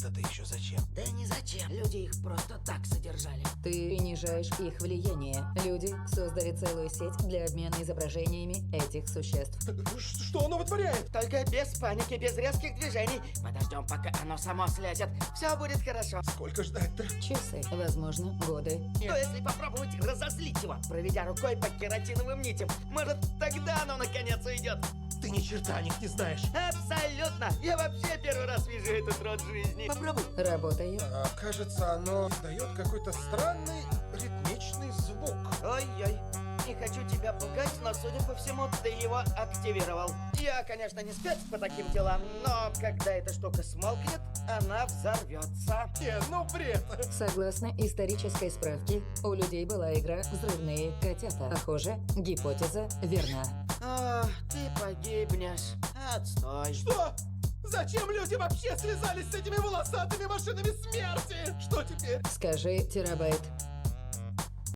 Это-то еще зачем? Да не зачем, люди их просто так содержали. Ты принижаешь их влияние. Люди создали целую сеть для обмена изображениями этих существ. Что оно вытворяет? Только без паники, без резких движений. Подождем, пока оно само слезет. Все будет хорошо. Сколько ждать-то? Часы, возможно, годы. Что если попробовать разозлить его, проведя рукой по кератиновым нитям? Может, тогда оно наконец уйдет? Ты ни черта о них не знаешь. Абсолютно! Я вообще первый раз вижу этот род жизни. Попробуй. Работает. Кажется, оно издает какой-то странный ритмичный звук. Ой-ой. Не хочу тебя пугать, но, судя по всему, ты его активировал. Я, конечно, не спец по таким делам, но когда эта штука смолкнет, она взорвется. Нет, ну бред. Согласно исторической справке, у людей была игра «Взрывные котята». Похоже, гипотеза верна. О, ты погибнешь. Отстой. Что? Зачем люди вообще связались с этими волосатыми машинами смерти? Что теперь? Скажи, терабайт,